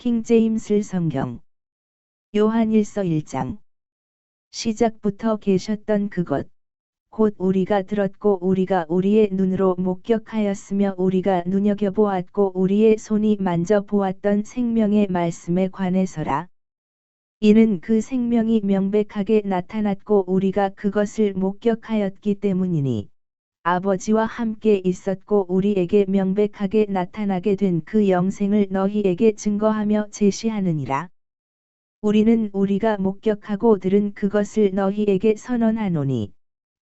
킹제임스 성경 요한일서 1장 시작부터 계셨던 그것 곧 우리가 들었고 우리가 우리의 눈으로 목격하였으며 우리가 눈여겨보았고 우리의 손이 만져보았던 생명의 말씀에 관해서라. 이는 그 생명이 명백하게 나타났고 우리가 그것을 목격하였기 때문이니 아버지와 함께 있었고 우리에게 명백하게 나타나게 된 그 영생을 너희에게 증거하며 제시하느니라. 우리는 우리가 목격하고 들은 그것을 너희에게 선언하노니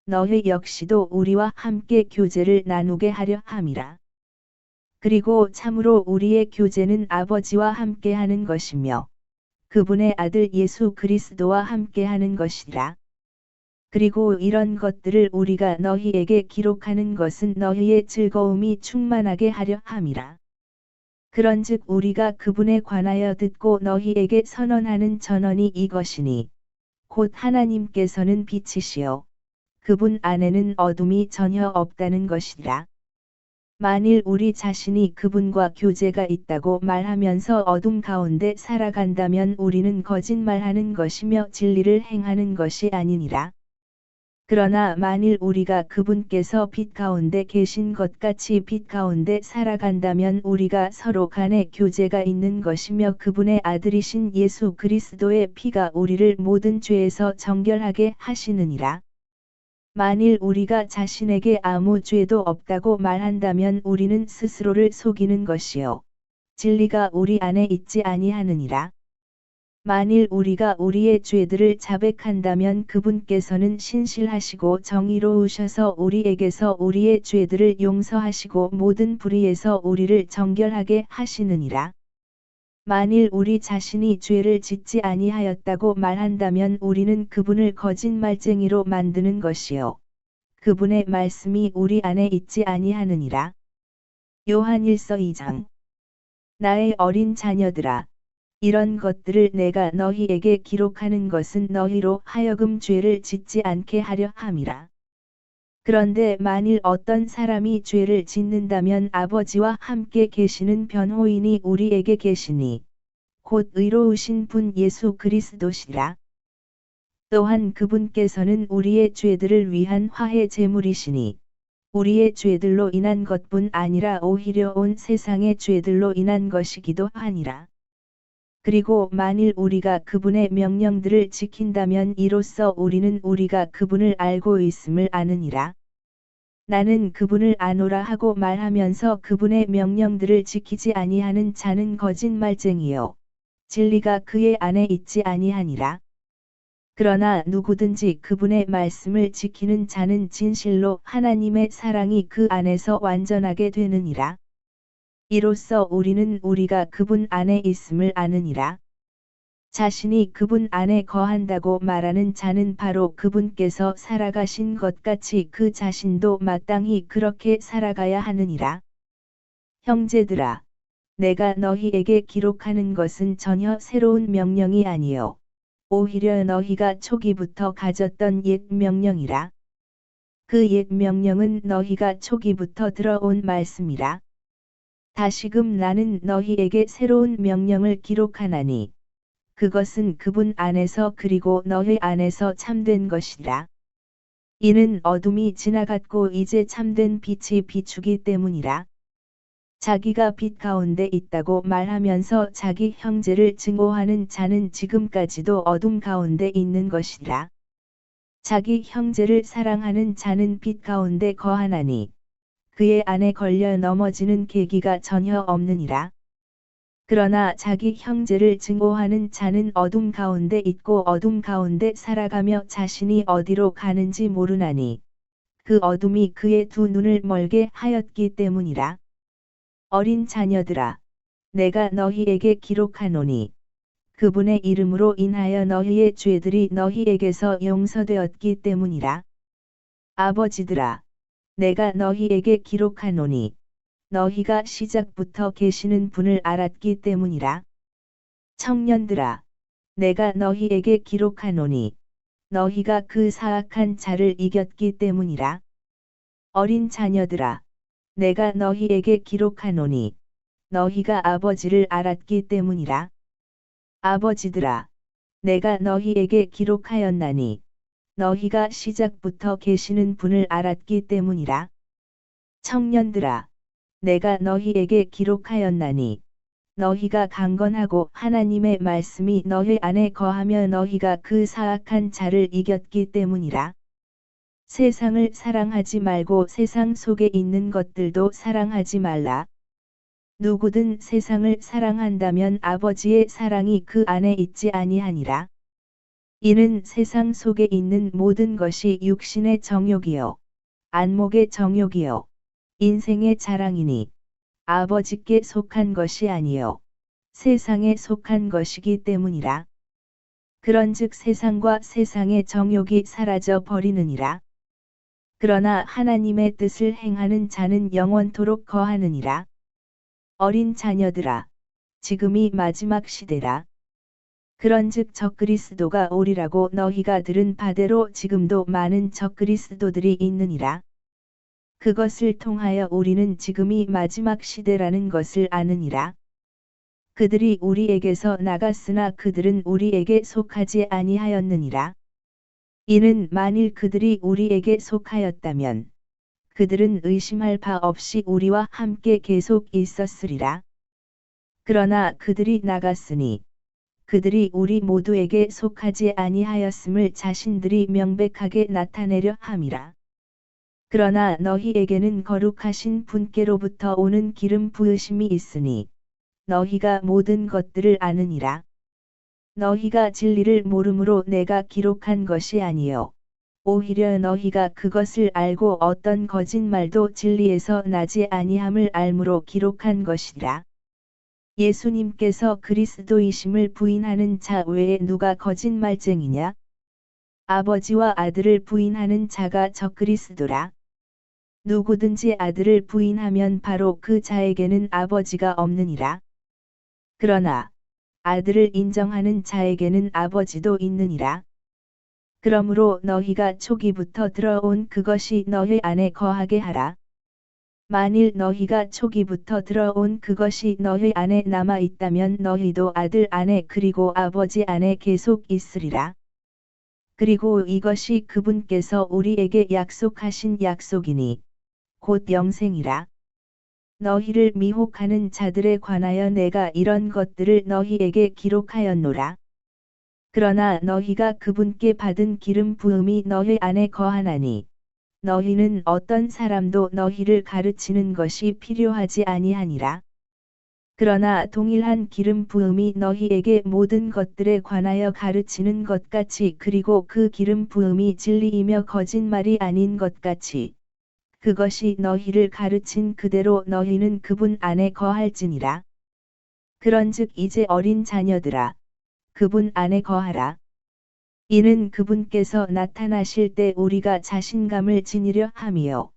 너희 역시도 우리와 함께 교제를 나누게 하려 함이라. 그리고 참으로 우리의 교제는 아버지와 함께하는 것이며 그분의 아들 예수 그리스도와 함께하는 것이라. 그리고 이런 것들을 우리가 너희에게 기록하는 것은 너희의 즐거움이 충만하게 하려 함이라. 그런즉 우리가 그분에 관하여 듣고 너희에게 선언하는 전언이 이것이니 곧 하나님께서는 빛이시요 그분 안에는 어둠이 전혀 없다는 것이라. 만일 우리 자신이 그분과 교제가 있다고 말하면서 어둠 가운데 살아간다면 우리는 거짓말하는 것이며 진리를 행하는 것이 아니니라. 그러나 만일 우리가 그분께서 빛 가운데 계신 것 같이 빛 가운데 살아간다면 우리가 서로 간에 교제가 있는 것이며 그분의 아들이신 예수 그리스도의 피가 우리를 모든 죄에서 정결하게 하시느니라. 만일 우리가 자신에게 아무 죄도 없다고 말한다면 우리는 스스로를 속이는 것이요 진리가 우리 안에 있지 아니하느니라. 만일 우리가 우리의 죄들을 자백한다면 그분께서는 신실하시고 정의로우셔서 우리에게서 우리의 죄들을 용서하시고 모든 불의에서 우리를 정결하게 하시느니라. 만일 우리 자신이 죄를 짓지 아니하였다고 말한다면 우리는 그분을 거짓말쟁이로 만드는 것이요 그분의 말씀이 우리 안에 있지 아니하느니라. 요한일서 2장 나의 어린 자녀들아 이런 것들을 내가 너희에게 기록하는 것은 너희로 하여금 죄를 짓지 않게 하려 함이라. 그런데 만일 어떤 사람이 죄를 짓는다면 아버지와 함께 계시는 변호인이 우리에게 계시니 곧 의로우신 분 예수 그리스도시라. 또한 그분께서는 우리의 죄들을 위한 화해 제물이시니 우리의 죄들로 인한 것뿐 아니라 오히려 온 세상의 죄들로 인한 것이기도 하니라. 그리고 만일 우리가 그분의 명령들을 지킨다면 이로써 우리는 우리가 그분을 알고 있음을 아느니라. 나는 그분을 아노라 하고 말하면서 그분의 명령들을 지키지 아니하는 자는 거짓말쟁이요 진리가 그의 안에 있지 아니하니라. 그러나 누구든지 그분의 말씀을 지키는 자는 진실로 하나님의 사랑이 그 안에서 완전하게 되느니라. 이로써 우리는 우리가 그분 안에 있음을 아느니라. 자신이 그분 안에 거한다고 말하는 자는 바로 그분께서 살아가신 것 같이 그 자신도 마땅히 그렇게 살아가야 하느니라. 형제들아, 내가 너희에게 기록하는 것은 전혀 새로운 명령이 아니요 오히려 너희가 초기부터 가졌던 옛 명령이라. 그 옛 명령은 너희가 초기부터 들어온 말씀이라. 다시금 나는 너희에게 새로운 명령을 기록하나니 그것은 그분 안에서 그리고 너희 안에서 참된 것이라. 이는 어둠이 지나갔고 이제 참된 빛이 비추기 때문이라. 자기가 빛 가운데 있다고 말하면서 자기 형제를 증오하는 자는 지금까지도 어둠 가운데 있는 것이라. 자기 형제를 사랑하는 자는 빛 가운데 거하나니 그의 안에 걸려 넘어지는 계기가 전혀 없느니라. 그러나 자기 형제를 증오하는 자는 어둠 가운데 있고 어둠 가운데 살아가며 자신이 어디로 가는지 모르나니 그 어둠이 그의 두 눈을 멀게 하였기 때문이라. 어린 자녀들아, 내가 너희에게 기록하노니 그분의 이름으로 인하여 너희의 죄들이 너희에게서 용서되었기 때문이라. 아버지들아, 내가 너희에게 기록하노니 너희가 시작부터 계시는 분을 알았기 때문이라. 청년들아, 내가 너희에게 기록하노니 너희가 그 사악한 자를 이겼기 때문이라. 어린 자녀들아, 내가 너희에게 기록하노니 너희가 아버지를 알았기 때문이라. 아버지들아, 내가 너희에게 기록하였나니 너희가 시작부터 계시는 분을 알았기 때문이라. 청년들아, 내가 너희에게 기록하였나니 너희가 강건하고 하나님의 말씀이 너희 안에 거하며 너희가 그 사악한 자를 이겼기 때문이라. 세상을 사랑하지 말고 세상 속에 있는 것들도 사랑하지 말라. 누구든 세상을 사랑한다면 아버지의 사랑이 그 안에 있지 아니하니라. 이는 세상 속에 있는 모든 것이 육신의 정욕이요, 안목의 정욕이요, 인생의 자랑이니 아버지께 속한 것이 아니요 세상에 속한 것이기 때문이라. 그런즉 세상과 세상의 정욕이 사라져 버리느니라. 그러나 하나님의 뜻을 행하는 자는 영원토록 거하느니라. 어린 자녀들아, 지금이 마지막 시대라. 그런즉 적그리스도가 오리라고 너희가 들은 바대로 지금도 많은 적그리스도들이 있느니라. 그것을 통하여 우리는 지금이 마지막 시대라는 것을 아느니라. 그들이 우리에게서 나갔으나 그들은 우리에게 속하지 아니하였느니라. 이는 만일 그들이 우리에게 속하였다면 그들은 의심할 바 없이 우리와 함께 계속 있었으리라. 그러나 그들이 나갔으니 그들이 우리 모두에게 속하지 아니하였음을 자신들이 명백하게 나타내려 함이라. 그러나 너희에게는 거룩하신 분께로부터 오는 기름 부으심이 있으니 너희가 모든 것들을 아느니라. 너희가 진리를 모름으로 내가 기록한 것이 아니요 오히려 너희가 그것을 알고 어떤 거짓말도 진리에서 나지 아니함을 알므로 기록한 것이라. 예수님께서 그리스도이심을 부인하는 자 외에 누가 거짓말쟁이냐? 아버지와 아들을 부인하는 자가 적그리스도라. 누구든지 아들을 부인하면 바로 그 자에게는 아버지가 없느니라. 그러나 아들을 인정하는 자에게는 아버지도 있느니라. 그러므로 너희가 초기부터 들어온 그것이 너희 안에 거하게 하라. 만일 너희가 초기부터 들어온 그것이 너희 안에 남아 있다면 너희도 아들 안에 그리고 아버지 안에 계속 있으리라. 그리고 이것이 그분께서 우리에게 약속하신 약속이니 곧 영생이라. 너희를 미혹하는 자들에 관하여 내가 이런 것들을 너희에게 기록하였노라. 그러나 너희가 그분께 받은 기름 부음이 너희 안에 거하나니 너희는 어떤 사람도 너희를 가르치는 것이 필요하지 아니하니라. 그러나 동일한 기름 부음이 너희에게 모든 것들에 관하여 가르치는 것 같이 그리고 그 기름 부음이 진리이며 거짓말이 아닌 것 같이 그것이 너희를 가르친 그대로 너희는 그분 안에 거할지니라. 그런즉 이제 어린 자녀들아, 그분 안에 거하라. 이는 그분께서 나타나실 때 우리가 자신감을 지니려 함이요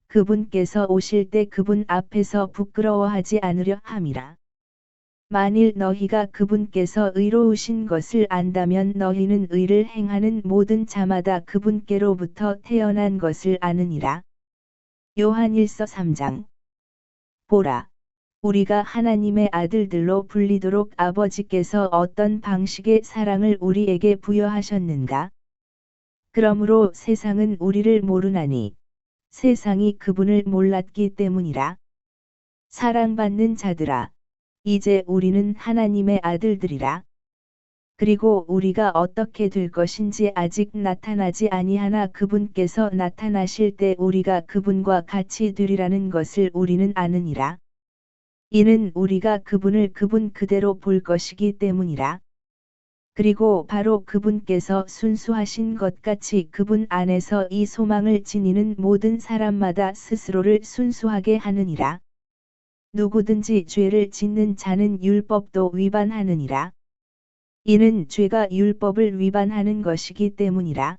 그분께서 오실 때 그분 앞에서 부끄러워하지 않으려 함이라. 만일 너희가 그분께서 의로우신 것을 안다면 너희는 의를 행하는 모든 자마다 그분께로부터 태어난 것을 아느니라. 요한일서 3장. 보라, 우리가 하나님의 아들들로 불리도록 아버지께서 어떤 방식의 사랑을 우리에게 부여하셨는가? 그러므로 세상은 우리를 모르나니 세상이 그분을 몰랐기 때문이라. 사랑받는 자들아, 이제 우리는 하나님의 아들들이라. 그리고 우리가 어떻게 될 것인지 아직 나타나지 아니하나 그분께서 나타나실 때 우리가 그분과 같이 되리라는 것을 우리는 아느니라. 이는 우리가 그분을 그분 그대로 볼 것이기 때문이라. 그리고 바로 그분께서 순수하신 것 같이 그분 안에서 이 소망을 지니는 모든 사람마다 스스로를 순수하게 하느니라. 누구든지 죄를 짓는 자는 율법도 위반하느니라. 이는 죄가 율법을 위반하는 것이기 때문이라.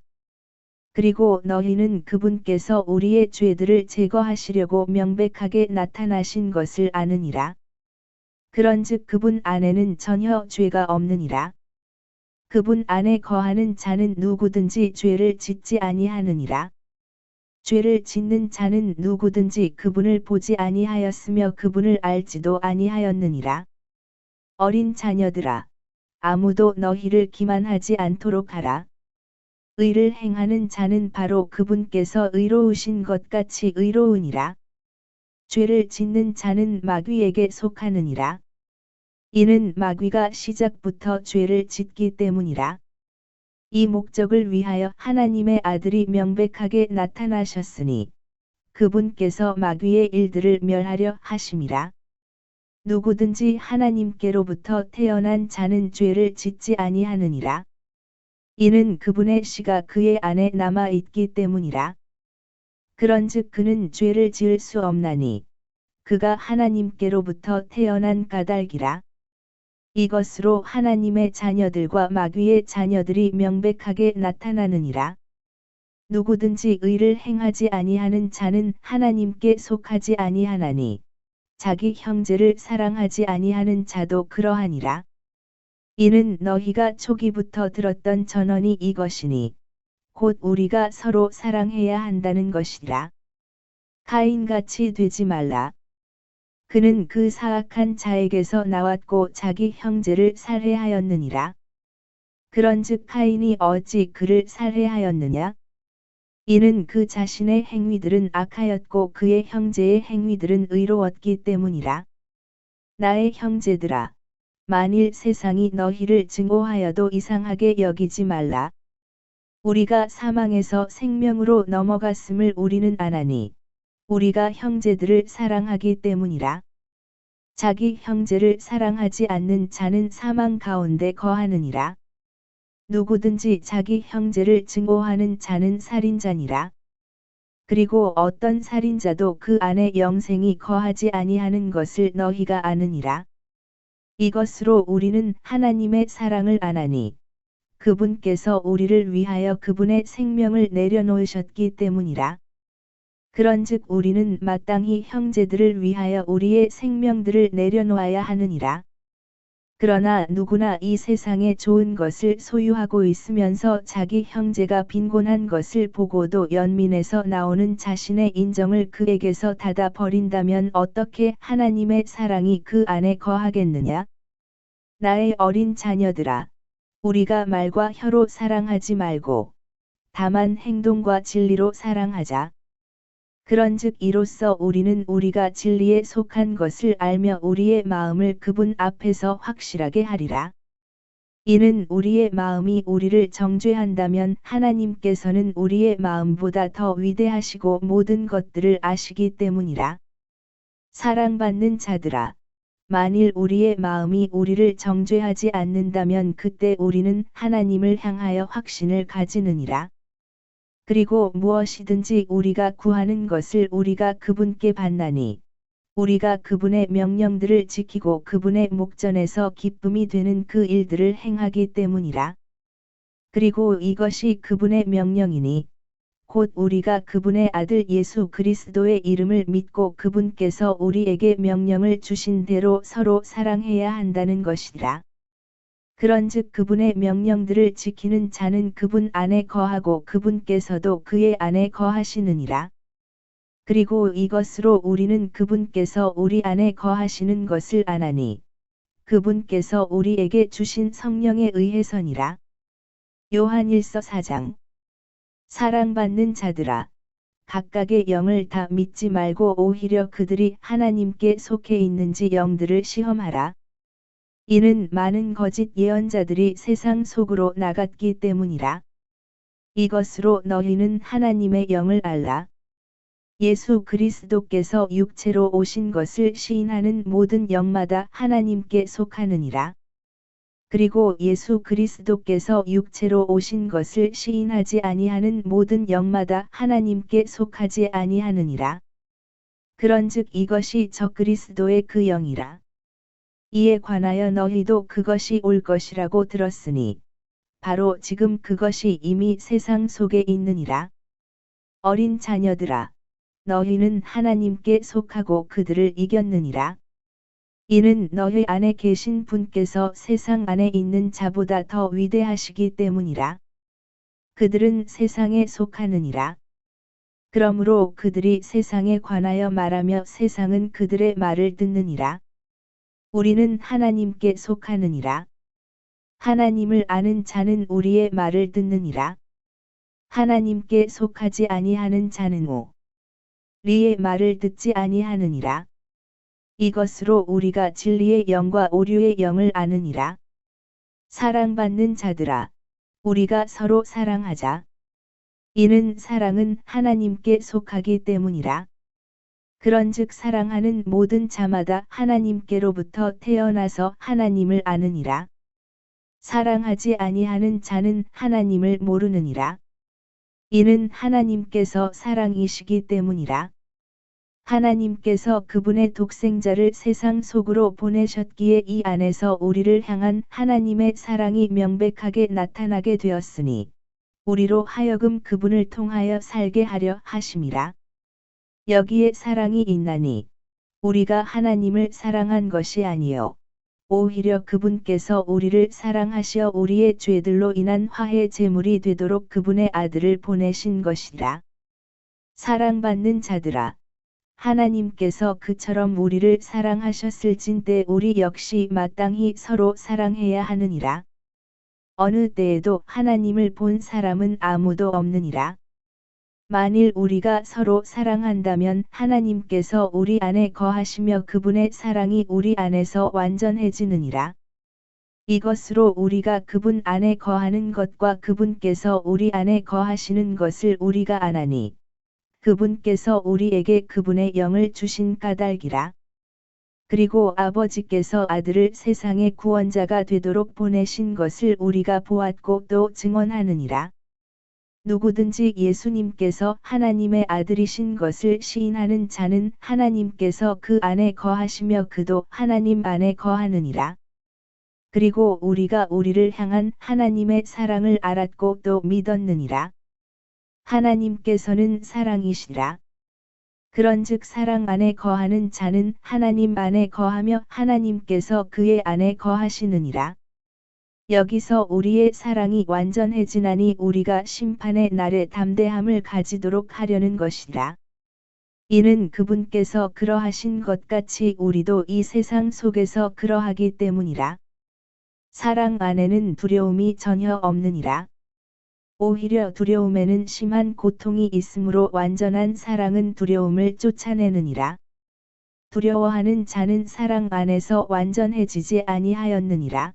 그리고 너희는 그분께서 우리의 죄들을 제거하시려고 명백하게 나타나신 것을 아느니라. 그런즉 그분 안에는 전혀 죄가 없느니라. 그분 안에 거하는 자는 누구든지 죄를 짓지 아니하느니라. 죄를 짓는 자는 누구든지 그분을 보지 아니하였으며 그분을 알지도 아니하였느니라. 어린 자녀들아, 아무도 너희를 기만하지 않도록 하라. 의를 행하는 자는 바로 그분께서 의로우신 것 같이 의로우니라. 죄를 짓는 자는 마귀에게 속하느니라. 이는 마귀가 시작부터 죄를 짓기 때문이라. 이 목적을 위하여 하나님의 아들이 명백하게 나타나셨으니 그분께서 마귀의 일들을 멸하려 하심이라. 누구든지 하나님께로부터 태어난 자는 죄를 짓지 아니하느니라. 이는 그분의 씨가 그의 안에 남아 있기 때문이라. 그런즉 그는 죄를 지을 수 없나니 그가 하나님께로부터 태어난 까닭이라. 이것으로 하나님의 자녀들과 마귀의 자녀들이 명백하게 나타나느니라. 누구든지 의를 행하지 아니하는 자는 하나님께 속하지 아니하나니 자기 형제를 사랑하지 아니하는 자도 그러하니라. 이는 너희가 초기부터 들었던 전언이 이것이니 곧 우리가 서로 사랑해야 한다는 것이라. 가인같이 되지 말라. 그는 그 사악한 자에게서 나왔고 자기 형제를 살해하였느니라. 그런즉 가인이 어찌 그를 살해하였느냐? 이는 그 자신의 행위들은 악하였고 그의 형제의 행위들은 의로웠기 때문이라. 나의 형제들아, 만일 세상이 너희를 증오하여도 이상하게 여기지 말라. 우리가 사망에서 생명으로 넘어갔음을 우리는 아나니 우리가 형제들을 사랑하기 때문이라. 자기 형제를 사랑하지 않는 자는 사망 가운데 거하느니라. 누구든지 자기 형제를 증오하는 자는 살인자니라. 그리고 어떤 살인자도 그 안에 영생이 거하지 아니하는 것을 너희가 아느니라. 이것으로 우리는 하나님의 사랑을 아나니 그분께서 우리를 위하여 그분의 생명을 내려놓으셨기 때문이라. 그런즉 우리는 마땅히 형제들을 위하여 우리의 생명들을 내려놓아야 하느니라. 그러나 누구나 이 세상에 좋은 것을 소유하고 있으면서 자기 형제가 빈곤한 것을 보고도 연민에서 나오는 자신의 인정을 그에게서 닫아 버린다면 어떻게 하나님의 사랑이 그 안에 거하겠느냐? 나의 어린 자녀들아, 우리가 말과 혀로 사랑하지 말고 다만 행동과 진리로 사랑하자. 그런즉 이로써 우리는 우리가 진리에 속한 것을 알며 우리의 마음을 그분 앞에서 확실하게 하리라. 이는 우리의 마음이 우리를 정죄한다면 하나님께서는 우리의 마음보다 더 위대하시고 모든 것들을 아시기 때문이라. 사랑받는 자들아, 만일 우리의 마음이 우리를 정죄하지 않는다면 그때 우리는 하나님을 향하여 확신을 가지느니라. 그리고 무엇이든지 우리가 구하는 것을 우리가 그분께 받나니 우리가 그분의 명령들을 지키고 그분의 목전에서 기쁨이 되는 그 일들을 행하기 때문이라. 그리고 이것이 그분의 명령이니 곧 우리가 그분의 아들 예수 그리스도의 이름을 믿고 그분께서 우리에게 명령을 주신 대로 서로 사랑해야 한다는 것이라. 그런즉 그분의 명령들을 지키는 자는 그분 안에 거하고 그분께서도 그의 안에 거하시느니라. 그리고 이것으로 우리는 그분께서 우리 안에 거하시는 것을 아나니 그분께서 우리에게 주신 성령에 의해서니라. 요한일서 4장. 사랑받는 자들아, 각각의 영을 다 믿지 말고 오히려 그들이 하나님께 속해 있는지 영들을 시험하라. 이는 많은 거짓 예언자들이 세상 속으로 나갔기 때문이라. 이것으로 너희는 하나님의 영을 알라. 예수 그리스도께서 육체로 오신 것을 시인하는 모든 영마다 하나님께 속하느니라. 그리고 예수 그리스도께서 육체로 오신 것을 시인하지 아니하는 모든 영마다 하나님께 속하지 아니하느니라. 그런즉 이것이 저 그리스도의 그 영이라. 이에 관하여 너희도 그것이 올 것이라고 들었으니 바로 지금 그것이 이미 세상 속에 있느니라. 어린 자녀들아, 너희는 하나님께 속하고 그들을 이겼느니라. 이는 너희 안에 계신 분께서 세상 안에 있는 자보다 더 위대하시기 때문이라. 그들은 세상에 속하느니라. 그러므로 그들이 세상에 관하여 말하며 세상은 그들의 말을 듣느니라. 우리는 하나님께 속하느니라. 하나님을 아는 자는 우리의 말을 듣느니라. 하나님께 속하지 아니하는 자는 우리의 말을 듣지 아니하느니라. 이것으로 우리가 진리의 영과 오류의 영을 아느니라. 사랑받는 자들아, 우리가 서로 사랑하자. 이는 사랑은 하나님께 속하기 때문이라. 그런즉 사랑하는 모든 자마다 하나님께로부터 태어나서 하나님을 아느니라. 사랑하지 아니하는 자는 하나님을 모르느니라. 이는 하나님께서 사랑이시기 때문이라. 하나님께서 그분의 독생자를 세상 속으로 보내셨기에 이 안에서 우리를 향한 하나님의 사랑이 명백하게 나타나게 되었으니 우리로 하여금 그분을 통하여 살게 하려 하심이라. 여기에 사랑이 있나니 우리가 하나님을 사랑한 것이 아니요 오히려 그분께서 우리를 사랑하시어 우리의 죄들로 인한 화해 제물이 되도록 그분의 아들을 보내신 것이라. 사랑받는 자들아, 하나님께서 그처럼 우리를 사랑하셨을진대 우리 역시 마땅히 서로 사랑해야 하느니라. 어느 때에도 하나님을 본 사람은 아무도 없느니라. 만일 우리가 서로 사랑한다면 하나님께서 우리 안에 거하시며 그분의 사랑이 우리 안에서 완전해지느니라. 이것으로 우리가 그분 안에 거하는 것과 그분께서 우리 안에 거하시는 것을 우리가 아나니 그분께서 우리에게 그분의 영을 주신 까닭이라. 그리고 아버지께서 아들을 세상의 구원자가 되도록 보내신 것을 우리가 보았고 또 증언하느니라. 누구든지 예수님께서 하나님의 아들이신 것을 시인하는 자는 하나님께서 그 안에 거하시며 그도 하나님 안에 거하느니라. 그리고 우리가 우리를 향한 하나님의 사랑을 알았고 또 믿었느니라. 하나님께서는 사랑이시라. 그런즉 사랑 안에 거하는 자는 하나님 안에 거하며 하나님께서 그의 안에 거하시느니라. 여기서 우리의 사랑이 완전해지나니 우리가 심판의 날에 담대함을 가지도록 하려는 것이라. 이는 그분께서 그러하신 것 같이 우리도 이 세상 속에서 그러하기 때문이라. 사랑 안에는 두려움이 전혀 없느니라. 오히려 두려움에는 심한 고통이 있으므로 완전한 사랑은 두려움을 쫓아내느니라. 두려워하는 자는 사랑 안에서 완전해지지 아니하였느니라.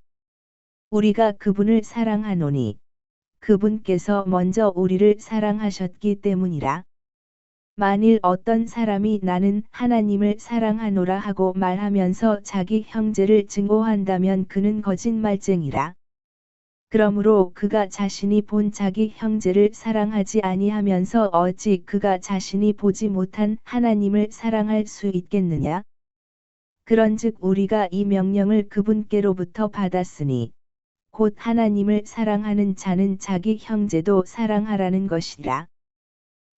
우리가 그분을 사랑하노니 그분께서 먼저 우리를 사랑하셨기 때문이라. 만일 어떤 사람이 나는 하나님을 사랑하노라 하고 말하면서 자기 형제를 증오한다면 그는 거짓말쟁이라. 그러므로 그가 자신이 본 자기 형제를 사랑하지 아니하면서 어찌 그가 자신이 보지 못한 하나님을 사랑할 수 있겠느냐? 그런즉 우리가 이 명령을 그분께로부터 받았으니 곧 하나님을 사랑하는 자는 자기 형제도 사랑하라는 것이라.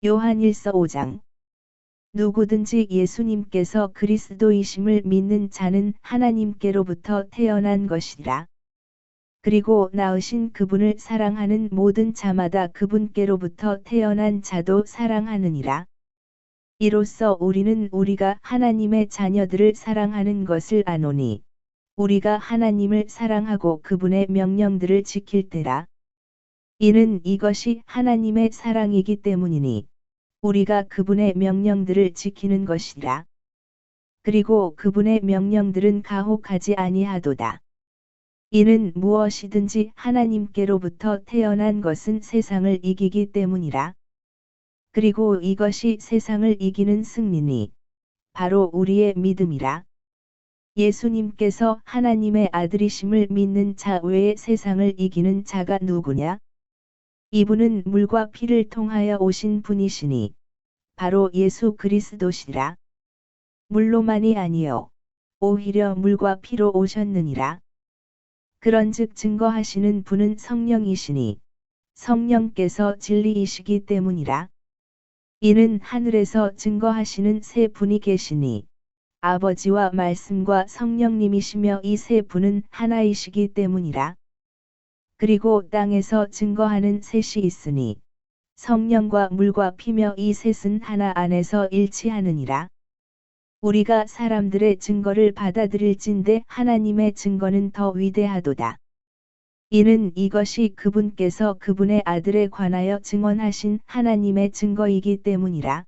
요한일서 5장. 누구든지 예수님께서 그리스도이심을 믿는 자는 하나님께로부터 태어난 것이라. 그리고 낳으신 그분을 사랑하는 모든 자마다 그분께로부터 태어난 자도 사랑하느니라. 이로써 우리는 우리가 하나님의 자녀들을 사랑하는 것을 아노니 우리가 하나님을 사랑하고 그분의 명령들을 지킬 때라. 이는 이것이 하나님의 사랑이기 때문이니 우리가 그분의 명령들을 지키는 것이라. 그리고 그분의 명령들은 가혹하지 아니하도다. 이는 무엇이든지 하나님께로부터 태어난 것은 세상을 이기기 때문이라. 그리고 이것이 세상을 이기는 승리니 바로 우리의 믿음이라. 예수님께서 하나님의 아들이심을 믿는 자 외에 세상을 이기는 자가 누구냐? 이분은 물과 피를 통하여 오신 분이시니 바로 예수 그리스도시라. 물로만이 아니요 오히려 물과 피로 오셨느니라. 그런즉 증거하시는 분은 성령이시니 성령께서 진리이시기 때문이라. 이는 하늘에서 증거하시는 세 분이 계시니 아버지와 말씀과 성령님이시며 이 세 분은 하나이시기 때문이라. 그리고 땅에서 증거하는 셋이 있으니 성령과 물과 피며 이 셋은 하나 안에서 일치하느니라. 우리가 사람들의 증거를 받아들일진대 하나님의 증거는 더 위대하도다. 이는 이것이 그분께서 그분의 아들에 관하여 증언하신 하나님의 증거이기 때문이라.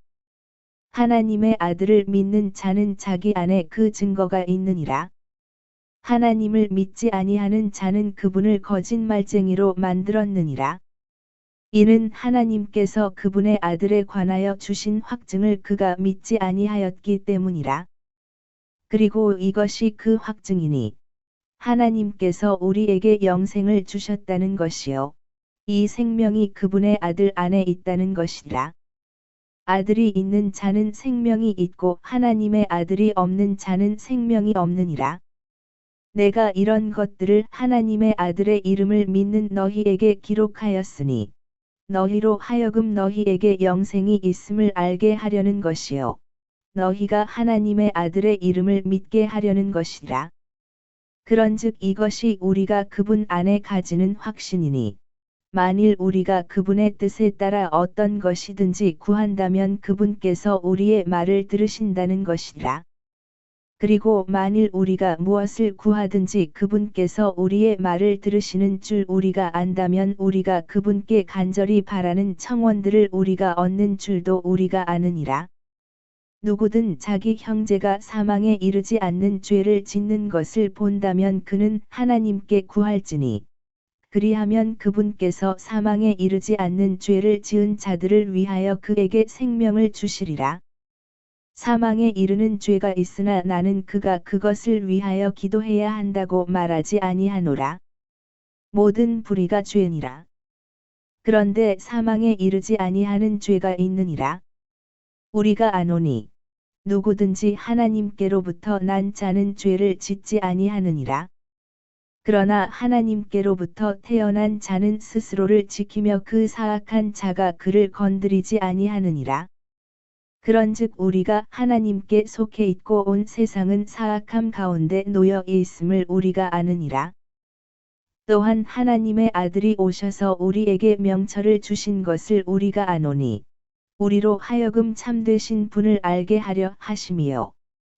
하나님의 아들을 믿는 자는 자기 안에 그 증거가 있느니라. 하나님을 믿지 아니하는 자는 그분을 거짓말쟁이로 만들었느니라. 이는 하나님께서 그분의 아들에 관하여 주신 확증을 그가 믿지 아니하였기 때문이라. 그리고 이것이 그 확증이니 하나님께서 우리에게 영생을 주셨다는 것이요 이 생명이 그분의 아들 안에 있다는 것이라. 아들이 있는 자는 생명이 있고 하나님의 아들이 없는 자는 생명이 없느니라. 내가 이런 것들을 하나님의 아들의 이름을 믿는 너희에게 기록하였으니 너희로 하여금 너희에게 영생이 있음을 알게 하려는 것이요 너희가 하나님의 아들의 이름을 믿게 하려는 것이라. 그런즉 이것이 우리가 그분 안에 가지는 확신이니 만일 우리가 그분의 뜻에 따라 어떤 것이든지 구한다면 그분께서 우리의 말을 들으신다는 것이라. 그리고 만일 우리가 무엇을 구하든지 그분께서 우리의 말을 들으시는 줄 우리가 안다면 우리가 그분께 간절히 바라는 청원들을 우리가 얻는 줄도 우리가 아느니라. 누구든 자기 형제가 사망에 이르지 않는 죄를 짓는 것을 본다면 그는 하나님께 구할지니 그리하면 그분께서 사망에 이르지 않는 죄를 지은 자들을 위하여 그에게 생명을 주시리라. 사망에 이르는 죄가 있으나 나는 그가 그것을 위하여 기도해야 한다고 말하지 아니하노라. 모든 불의가 죄니라. 그런데 사망에 이르지 아니하는 죄가 있느니라. 우리가 아노니 누구든지 하나님께로부터 난 자는 죄를 짓지 아니하느니라. 그러나 하나님께로부터 태어난 자는 스스로를 지키며 그 사악한 자가 그를 건드리지 아니하느니라. 그런즉 우리가 하나님께 속해 있고 온 세상은 사악함 가운데 놓여 있음을 우리가 아느니라. 또한 하나님의 아들이 오셔서 우리에게 명철을 주신 것을 우리가 아노니 우리로 하여금 참되신 분을 알게 하려 하심이요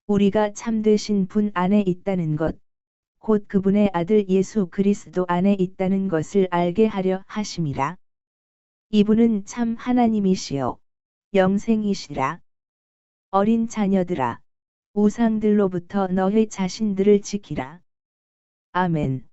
우리가 참되신 분 안에 있다는 것 곧 그분의 아들 예수 그리스도 안에 있다는 것을 알게 하려 하심이라. 이분은 참 하나님이시요 영생이시라. 어린 자녀들아, 우상들로부터 너희 자신들을 지키라. 아멘.